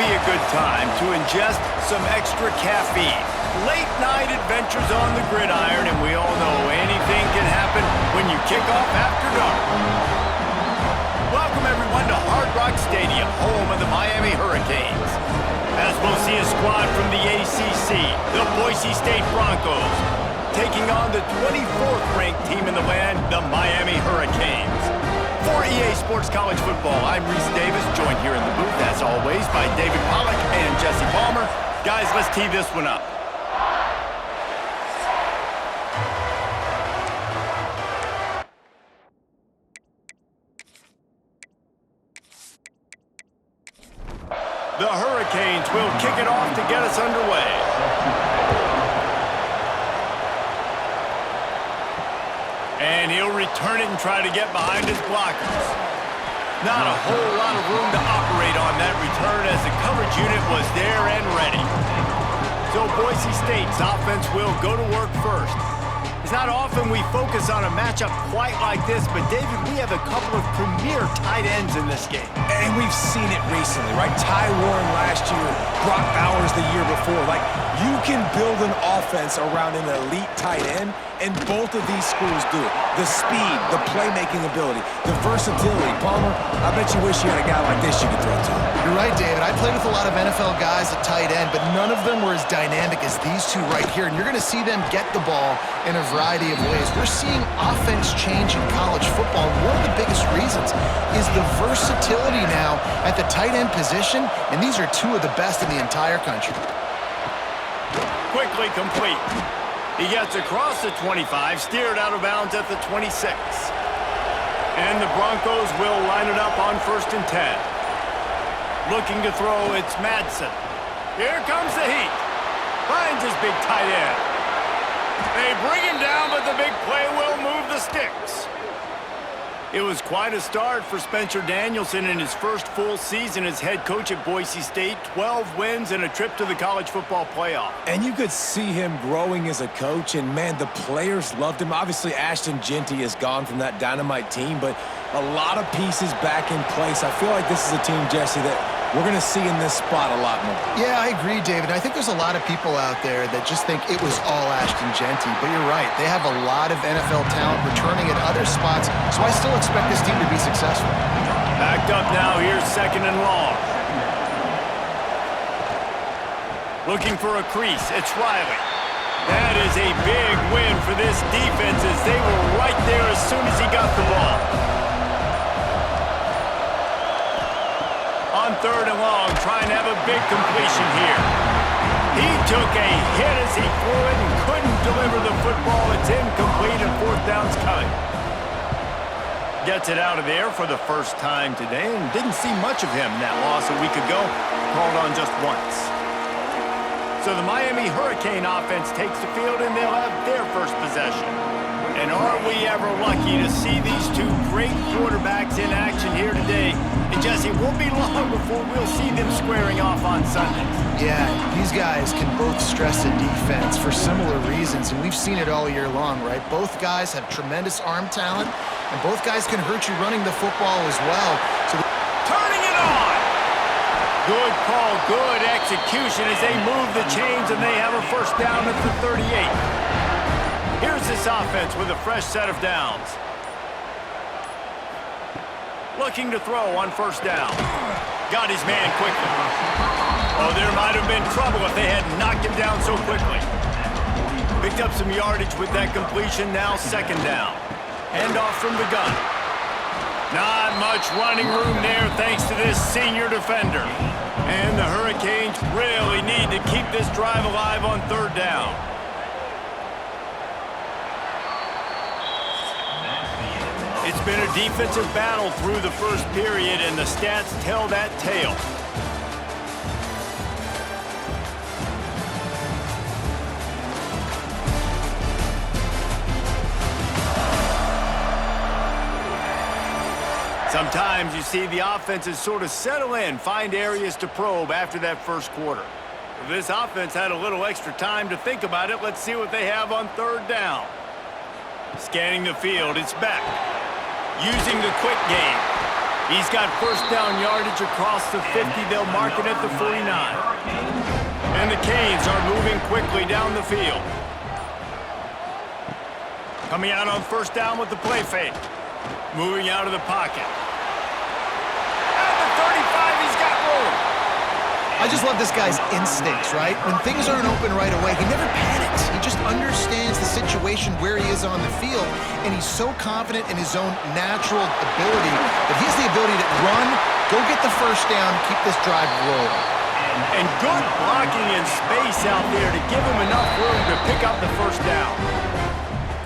be a good time to ingest some extra caffeine. Late night adventures on the gridiron, and we all know anything can happen when you kick off after dark. Welcome everyone to Hard Rock Stadium, home of the Miami Hurricanes. As we'll see a squad from the ACC, the Boise State Broncos, taking on the 24th ranked team in the land, the Miami Hurricanes. For EA Sports College Football, I'm Reese Davis, joined here in the booth, as always, by David Pollack and Jesse Palmer. Guys, let's tee this one up. The Hurricanes will kick it off to get us underway. And he'll return it and try to get behind his blockers. Not a whole lot of room to operate on that return as the coverage unit was there and ready. So Boise State's offense will go to work first. It's not often we focus on a matchup quite like this, but David, we have a couple of premier tight ends in this game. And we've seen it recently, right? Ty Warren last year, Brock Bowers the year before. Like, you can build an offense around an elite tight end, and both of these schools do it. The speed, the playmaking ability, the versatility. Palmer, I bet you wish you had a guy like this you could throw to. You're right, David. I played with a lot of NFL guys at tight end, but none of them were as dynamic as these two right here. And you're going to see them get the ball in a variety of ways. We're seeing offense change in college football. One of the biggest reasons is the versatility now at the tight end position, and these are two of the best in the entire country. Quickly complete. He gets across the 25, steered out of bounds at the 26. And the Broncos will line it up on 1st and 10. Looking to throw, it's Madsen. Here comes the heat. Finds his big tight end. They bring him down, but the big play will move the sticks. It was quite a start for Spencer Danielson in his first full season as head coach at Boise State. 12 wins and a trip to the college football playoff. And you could see him growing as a coach, and man, the players loved him. Obviously, Ashton Jeanty is gone from that dynamite team, but a lot of pieces back in place. I feel like this is a team, Jesse, that we're going to see in this spot a lot more. Yeah, I agree, David. I think there's a lot of people out there that just think it was all Ashton Jeanty, but you're right. They have a lot of NFL talent returning at other spots, so I still expect this team to be successful. Backed up now, here's 2nd and long. Looking for a crease, it's Riley. That is a big win for this defense as they were right there as soon as he got the ball. On 3rd and long, trying to have a big completion here. He took a hit as he threw it and couldn't deliver the football. It's incomplete and 4th down's coming. Gets it out of there for the first time today and didn't see much of him in that loss a week ago. Called on just once. So the Miami Hurricane offense takes the field and they'll have their first possession. And are we ever lucky to see these two great quarterbacks in action here today? And Jesse, it won't be long before we'll see them squaring off on Sundays. Yeah, these guys can both stress a defense for similar reasons, and we've seen it all year long, right? Both guys have tremendous arm talent, and both guys can hurt you running the football as well. So turning it on! Good call, good execution as they move the chains, and they have a 1st down at the 38. Here's this offense with a fresh set of downs. Looking to throw on 1st down. Got his man quickly. Oh, there might have been trouble if they had knocked him down so quickly. Picked up some yardage with that completion, now 2nd down. Handoff from the gun. Not much running room there thanks to this senior defender. And the Hurricanes really need to keep this drive alive on 3rd down. It's been a defensive battle through the first period, and the stats tell that tale. Sometimes you see the offenses sort of settle in, find areas to probe after that first quarter. If this offense had a little extra time to think about it, let's see what they have on 3rd down. Scanning the field, it's back. Using the quick game. He's got first down yardage across the 50. They'll mark it at the 49. And the Canes are moving quickly down the field. Coming out on first down with the play fake. Moving out of the pocket. At the 35, he's got room. I just love this guy's instincts, right? When things aren't open right away, he never panics. He just understands the situation where he is on the field, and he's so confident in his own natural ability that he has the ability to run, go get the first down, keep this drive rolling. And good blocking in space out there to give him enough room to pick up the first down.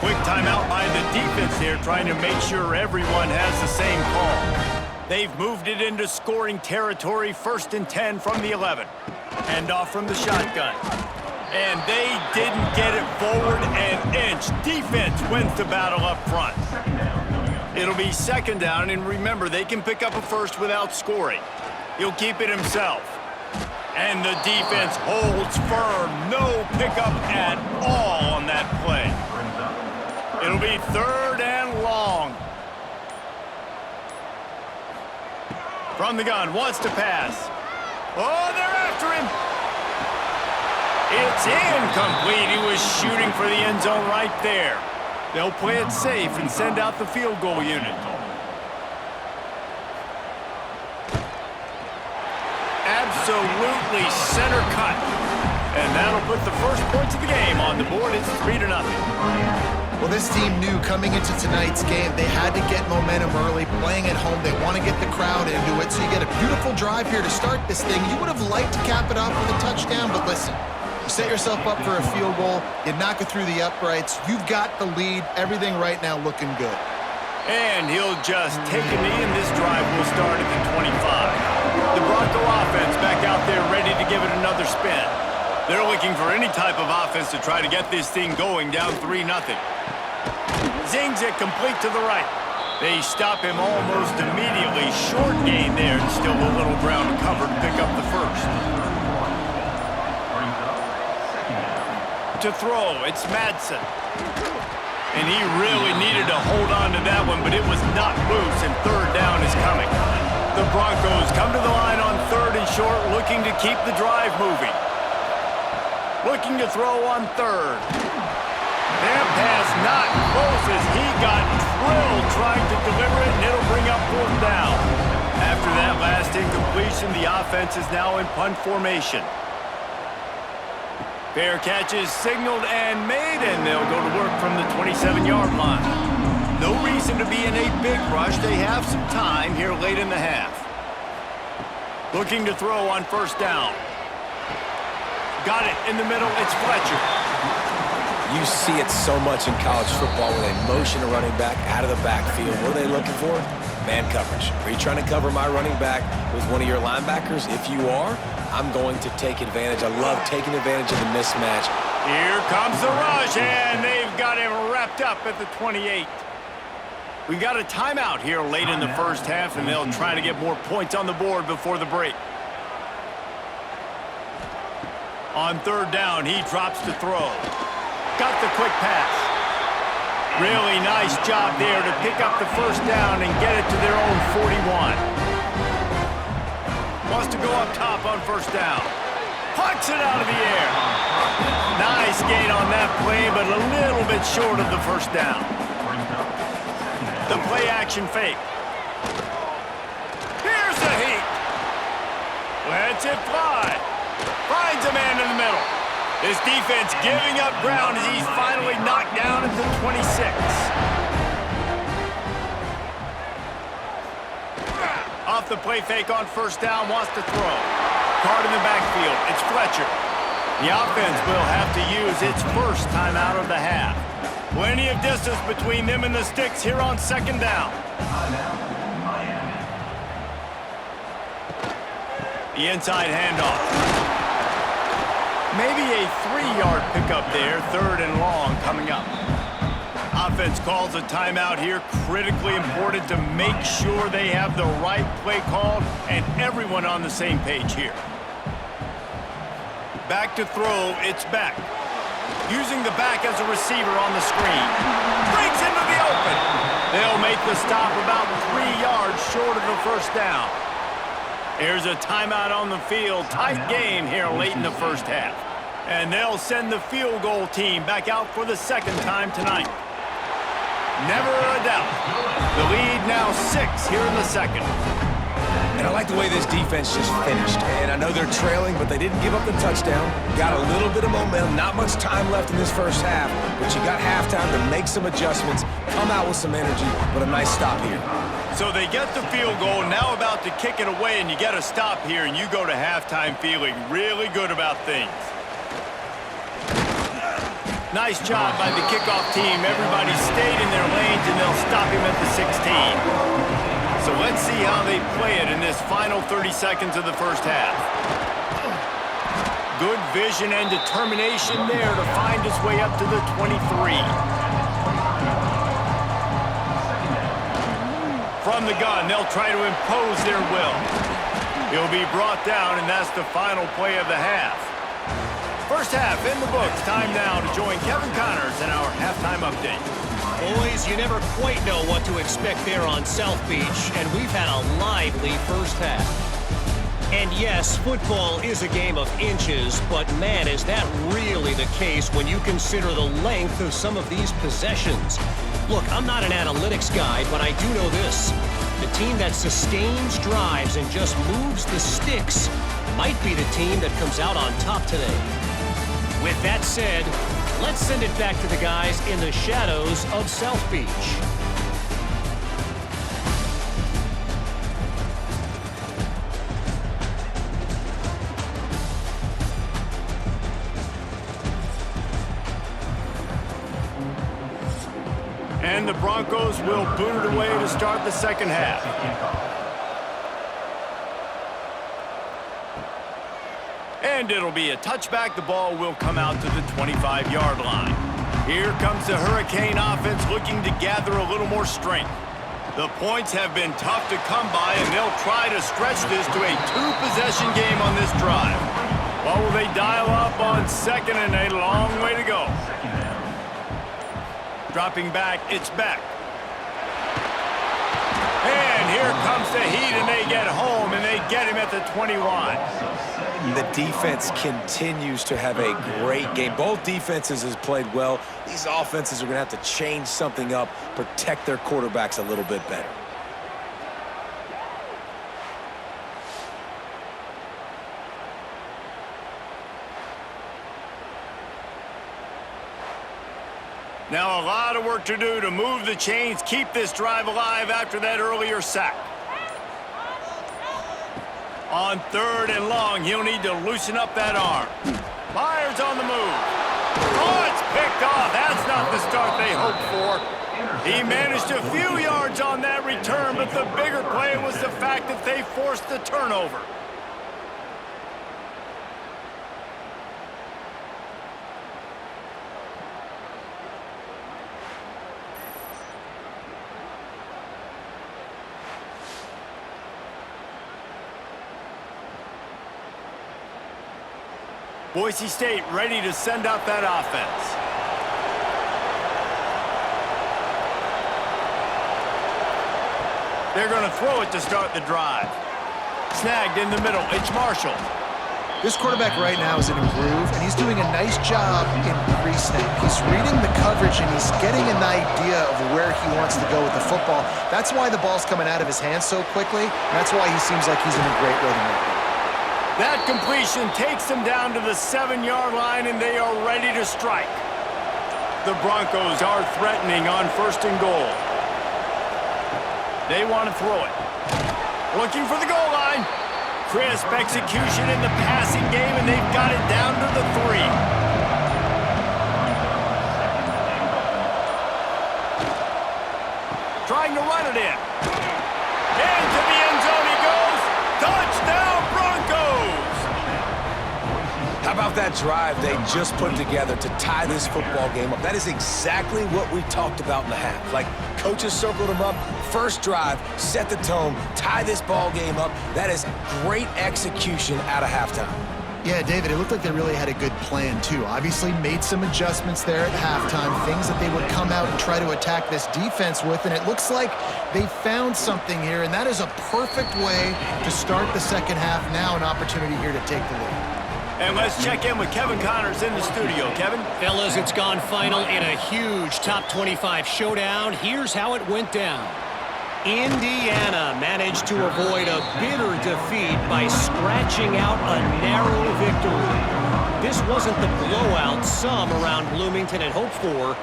Quick timeout by the defense here, trying to make sure everyone has the same call. They've moved it into scoring territory, 1st and 10 from the 11. Hand off from the shotgun. And they didn't get it forward an inch. Defense wins the battle up front. It'll be 2nd down, and remember, they can pick up a first without scoring. He'll keep it himself. And the defense holds firm. No pickup at all on that play. It'll be 3rd and long. From the gun, wants to pass. Oh, they're after him. It's incomplete. He was shooting for the end zone right there. They'll play it safe and send out the field goal unit. Absolutely center cut. And that'll put the first points of the game on the board. It's 3-0. Well, this team knew coming into tonight's game they had to get momentum early, playing at home. They want to get the crowd into it, so you get a beautiful drive here to start this thing. You would have liked to cap it off with a touchdown, but listen, you set yourself up for a field goal, you knock it through the uprights, you've got the lead, everything right now looking good. And he'll just take a knee, and this drive will start at the 25. The Bronco offense back out there ready to give it another spin. They're looking for any type of offense to try to get this thing going, down 3-0. Zings it complete to the right. They stop him almost immediately. Short gain there, and still a little ground to cover to pick up the first. To throw, it's Madsen. And he really needed to hold on to that one, but it was not loose, and 3rd down is coming. The Broncos come to the line on 3rd and short, looking to keep the drive moving. Looking to throw on 3rd. That pass not close as he got drilled trying to deliver it, and it'll bring up 4th down. After that last incompletion, the offense is now in punt formation. Fair catch is signaled and made, and they'll go to work from the 27-yard line. No reason to be in a big rush. They have some time here late in the half. Looking to throw on 1st down. Got it in the middle. It's Fletcher. You see it so much in college football where they motion a running back out of the backfield. What are they looking for? Man coverage. Are you trying to cover my running back with one of your linebackers? If you are, I'm going to take advantage. I love taking advantage of the mismatch. Here comes the rush, and they've got him wrapped up at the 28. We got a timeout here late in the first half, and they'll try to get more points on the board before the break. On 3rd down, he drops to throw. Got the quick pass. Really nice job there to pick up the first down and get it to their own 41. Wants to go up top on 1st down. Pucks it out of the air. Nice gain on that play, but a little bit short of the 1st down. The play action fake. Here's the heat. Lets it fly. Finds a man in the middle. This defense giving up ground as he's finally knocked down at the 26. Off the play fake on 1st down, wants to throw. Card in the backfield, it's Fletcher. The offense will have to use its first timeout of the half. Plenty of distance between them and the sticks here on 2nd down. The inside handoff. Maybe a 3-yard pickup there, 3rd and long coming up. Offense calls a timeout here, critically important to make sure they have the right play called and everyone on the same page here. Back to throw, it's Beck. Using the back as a receiver on the screen. Breaks into the open. They'll make the stop about 3 yards short of the first down. Here's a timeout on the field. Tight game here late in the first half. And they'll send the field goal team back out for the second time tonight. Never a doubt. The lead now 6 here in the second. And I like the way this defense just finished. And I know they're trailing, but they didn't give up the touchdown. Got a little bit of momentum. Not much time left in this first half, but you got halftime to make some adjustments, come out with some energy, but a nice stop here. So they get the field goal, now about to kick it away, and you get a stop here, and you go to halftime feeling really good about things. Nice job by the kickoff team. Everybody stayed in their lanes, and they'll stop him at the 16. So let's see how they play it in this final 30 seconds of the first half. Good vision and determination there to find his way up to the 23. From the gun, they'll try to impose their will. He'll be brought down, and that's the final play of the half. First half in the books. Time now to join Kevin Connors in our halftime update. Boys, you never quite know what to expect there on South Beach, and we've had a lively first half. And yes, football is a game of inches, but man, is that really the case when you consider the length of some of these possessions. Look, I'm not an analytics guy, but I do know this. The team that sustains drives and just moves the sticks might be the team that comes out on top today. With that said, let's send it back to the guys in the shadows of South Beach. And the Broncos will boot it away to start the second half. And it'll be a touchback. The ball will come out to the 25-yard line. Here comes the Hurricane offense looking to gather a little more strength. The points have been tough to come by, and they'll try to stretch this to a 2-possession game on this drive. Well, will they dial up on second, and a long way to go. Dropping back, it's back. And here comes the heat, and they get home, and they get him at the 21. The defense continues to have a great game. Both defenses has played well. These offenses are going to have to change something up, protect their quarterbacks a little bit better. Now a lot of work to do to move the chains, keep this drive alive after that earlier sack. On 3rd and long, he'll need to loosen up that arm. Myers on the move. Oh, it's picked off. That's not the start they hoped for. He managed a few yards on that return, but the bigger play was the fact that they forced the turnover. Boise State ready to send out that offense. They're going to throw it to start the drive. Snagged in the middle. It's Marshall. This quarterback right now is in a groove, and he's doing a nice job in pre-snap. He's reading the coverage, and he's getting an idea of where he wants to go with the football. That's why the ball's coming out of his hands so quickly, and that's why he seems like he's in a great rhythm right now. That completion takes them down to the 7-yard line, and they are ready to strike. The Broncos are threatening on 1st and goal. They want to throw it. Looking for the goal line. Crisp execution in the passing game, and they've got it down to the 3. Trying to run it in. Into the end zone he goes. Touchdown, Broncos! How about that drive they just put together to tie this football game up? That is exactly what we talked about in the half. Like, coaches circled them up. First drive, set the tone, tie this ball game up. That is great execution out of halftime. Yeah, David, it looked like they really had a good plan, too. Obviously made some adjustments there at halftime, things that they would come out and try to attack this defense with, and it looks like they found something here, and that is a perfect way to start the second half. Now an opportunity here to take the lead. And let's check in with Kevin Connors in the studio. Kevin? Fellas, it's gone final in a huge top 25 showdown. Here's how it went down. Indiana managed to avoid a bitter defeat by scratching out a narrow victory. This wasn't the blowout some around Bloomington had hoped for,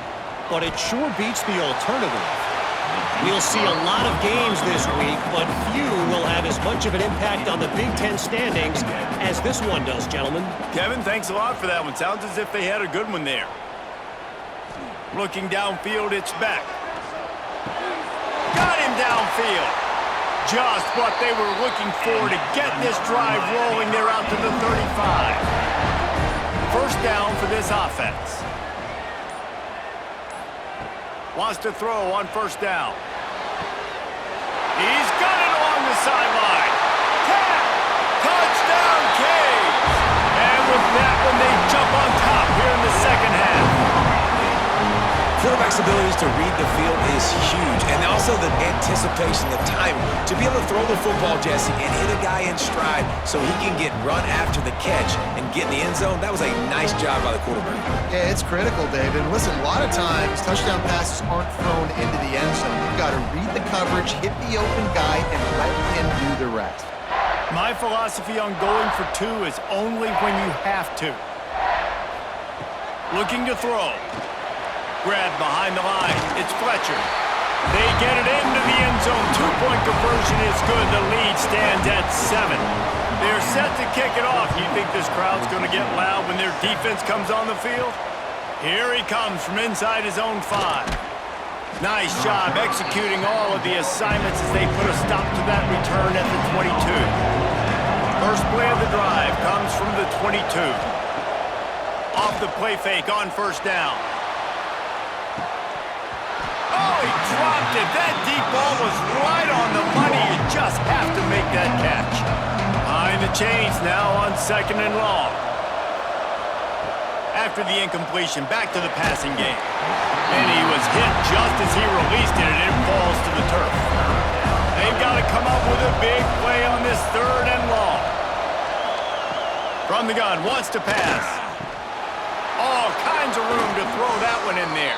but it sure beats the alternative. We'll see a lot of games this week, but few will have as much of an impact on the Big Ten standings as this one does, gentlemen. Kevin, thanks a lot for that one. Sounds as if they had a good one there. Looking downfield, it's Beck. Got him downfield. Just what they were looking for to get this drive rolling. They're out to the 35. First down for this offense. Wants to throw on first down. He's got it along the sideline. Touchdown, Caves. And with that one, they jump on top here in the second half. Quarterback's abilities to read the field is huge, and also the anticipation, the time to be able to throw the football, Jesse, and hit a guy in stride so he can get run after the catch and get in the end zone. That was a nice job by the quarterback. Yeah, it's critical, David. Listen, a lot of times touchdown passes aren't thrown into the end zone. You've got to read the coverage, hit the open guy, and let him do the rest. My philosophy on going for two is only when you have to. Looking to throw. Grab behind the line. It's Fletcher. They get it into the end zone. Two-point conversion is good. The lead stands at 7. They're set to kick it off. You think this crowd's going to get loud when their defense comes on the field? Here he comes from inside his own 5. Nice job executing all of the assignments as they put a stop to that return at the 22. First play of the drive comes from the 22. Off the play fake on first down. Oh, he dropped it. That deep ball was right on the money. You just have to make that catch. Behind the chains now on second and long. After the incompletion, back to the passing game. And he was hit just as he released it, and it falls to the turf. They've got to come up with a big play on this third and long. From the gun, wants to pass. All kinds of room to throw that one in there.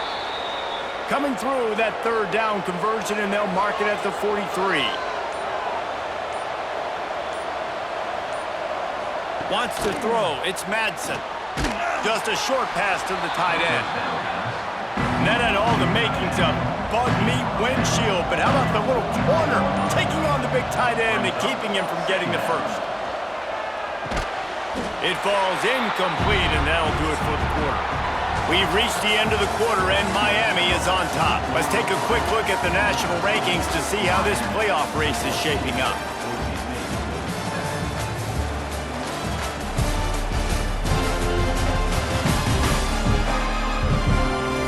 Coming through that third down conversion, and they'll mark it at the 43. Wants to throw. It's Madsen. Just a short pass to the tight end. And that had all the makings of bug meat windshield, but how about the little corner taking on the big tight end and keeping him from getting the first? It falls incomplete, and that'll do it for the quarter. We've reached the end of the quarter, and Miami is on top. Let's take a quick look at the national rankings to see how this playoff race is shaping up.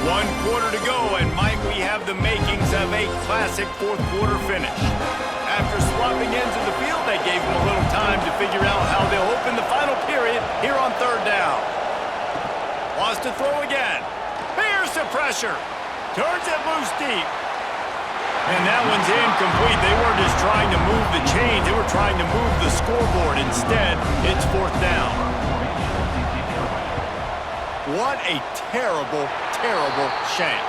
One quarter to go, and might we have the makings of a classic fourth quarter finish. After swapping ends of the field, they gave them a little time to figure out how they'll open the final period here on third down. Wants to throw again. Here's the pressure. Turns it loose deep. And that one's incomplete. They weren't just trying to move the chains. They were trying to move the scoreboard. Instead, it's fourth down. What a terrible, terrible shank.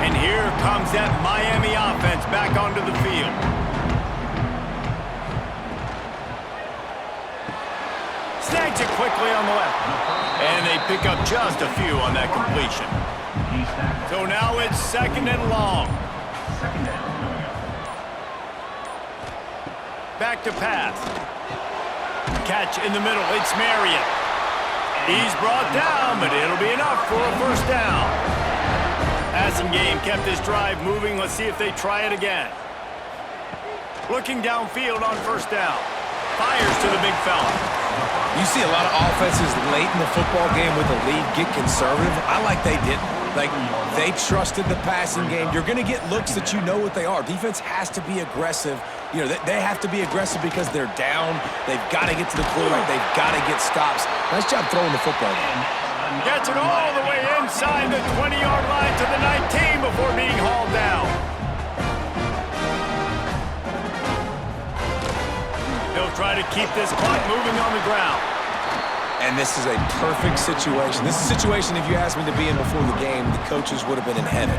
And here comes that Miami offense back onto the field. Snags it quickly on the left. And they pick up just a few on that completion. So now it's second and long. Back to pass. Catch in the middle. It's Marion. He's brought down, but it'll be enough for a first down. Passing game kept this drive moving. Let's see if they try it again. Looking downfield on first down. Fires to the big fella. You see a lot of offenses late in the football game with the lead get conservative. I like they didn't. Like, they trusted the passing game. You're going to get looks that you know what they are. Defense has to be aggressive. You know, they have to be aggressive because they're down. They've got to get to the quarterback. They've got to get stops. Nice job throwing the football. Gets it all the way inside the 20-yard line to the 19 before being hauled down. They'll try to keep this clock moving on the ground. And this is a perfect situation. This is a situation, if you asked me to be in before the game, the coaches would have been in heaven.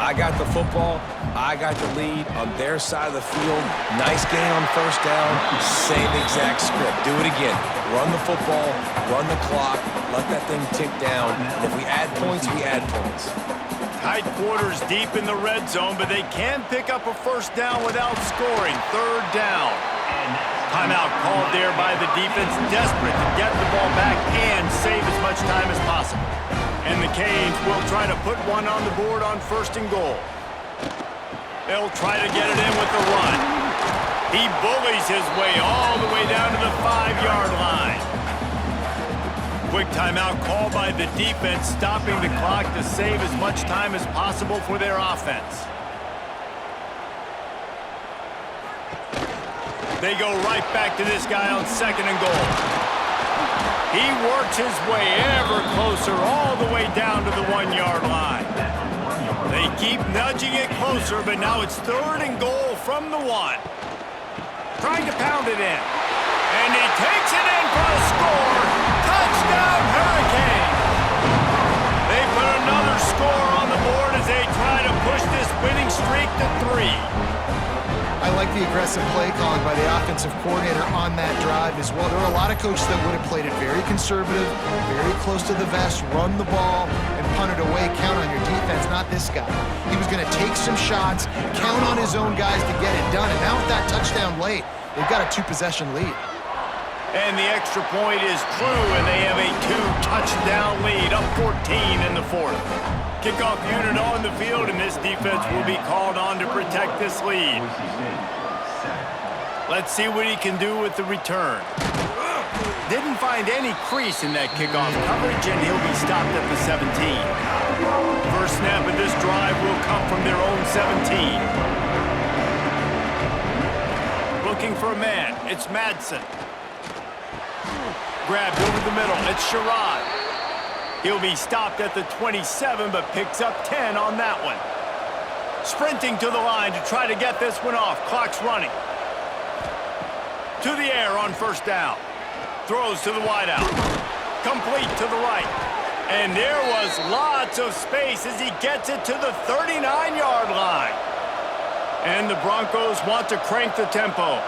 I got the football. I got the lead on their side of the field. Nice gain on first down. Same exact script. Do it again. Run the football, run the clock, let that thing tick down. And if we add points, we add points. Tight quarters deep in the red zone, but they can pick up a first down without scoring. Third down. Timeout called there by the defense, desperate to get the ball back and save as much time as possible. And the Canes will try to put one on the board on first and goal. They'll try to get it in with the run. He bullies his way all the way down to the 5-yard line. Quick timeout called by the defense, stopping the clock to save as much time as possible for their offense. They go right back to this guy on second and goal. He works his way ever closer all the way down to the 1-yard line. They keep nudging it closer, but now it's third and goal from the 1. Trying to pound it in. And he takes it in for a score. Touchdown, Hurricanes! They put another score on the board as they try to push this winning streak to 3. I like the aggressive play calling by the offensive coordinator on that drive as well. There are a lot of coaches that would have played it very conservative, very close to the vest, run the ball, and punt it away, count on your defense. Not this guy. He was going to take some shots, count on his own guys to get it done, and now with that touchdown late, they've got a 2-possession lead. And the extra point is true, and they have a 2-touchdown lead, up 14 in the 4th. Kickoff unit on the field, and this defense will be called on to protect this lead. Let's see what he can do with the return. Didn't find any crease in that kickoff coverage, and he'll be stopped at the 17. First snap of this drive will come from their own 17. Looking for a man. It's Madsen. Grabbed over the middle. It's Sherrod. He'll be stopped at the 27, but picks up 10 on that one. Sprinting to the line to try to get this one off. Clock's running. To the air on first down. Throws to the wideout. Complete to the right. And there was lots of space as he gets it to the 39-yard line. And the Broncos want to crank the tempo.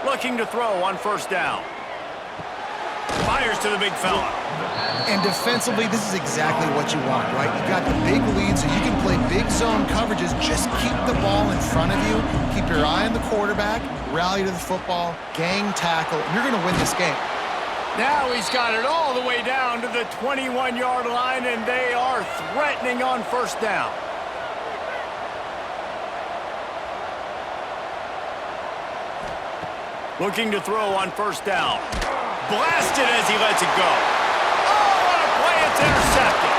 Looking to throw on first down. Fires to the big fella. And defensively, this is exactly what you want, right? You got the big lead, so you can play big zone coverages. Just keep the ball in front of you. Keep your eye on the quarterback. Rally to the football. Gang tackle. And you're going to win this game. Now he's got it all the way down to the 21-yard line, and they are threatening on first down. Looking to throw on first down. Blasted as he lets it go. Oh, what a play. It's intercepted.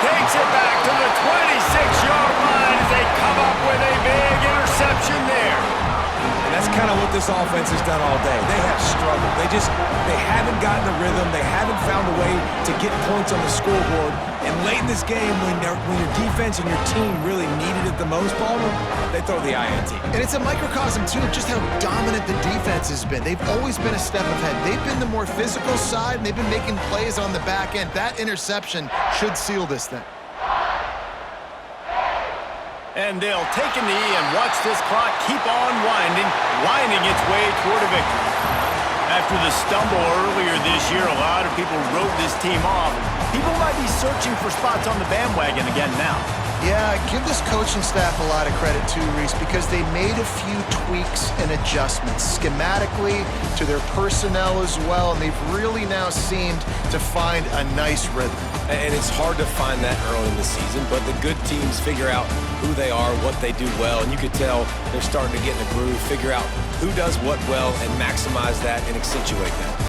Takes it back to the 26-yard line as they come up with a big interception there. And that's kind of what this offense has done all day. They have struggled. They haven't gotten a rhythm. They haven't found a way to get points on the scoreboard. And late in this game, when your defense and your team really needed it the most, Palmer, they throw the INT. And it's a microcosm, too, of just how dominant the defense has been. They've always been a step ahead. They've been the more physical side, and they've been making plays on the back end. That interception should seal this thing. And they'll take a knee and watch this clock keep on winding its way toward a victory. After the stumble earlier this year, a lot of people wrote this team off. People might be searching for spots on the bandwagon again now. Yeah, give this coaching staff a lot of credit too, Reese, because they made a few tweaks and adjustments schematically to their personnel as well, and they've really now seemed to find a nice rhythm. And it's hard to find that early in the season, but the good teams figure out who they are, what they do well, and you could tell they're starting to get in a groove, figure out who does what well, and maximize that and accentuate that.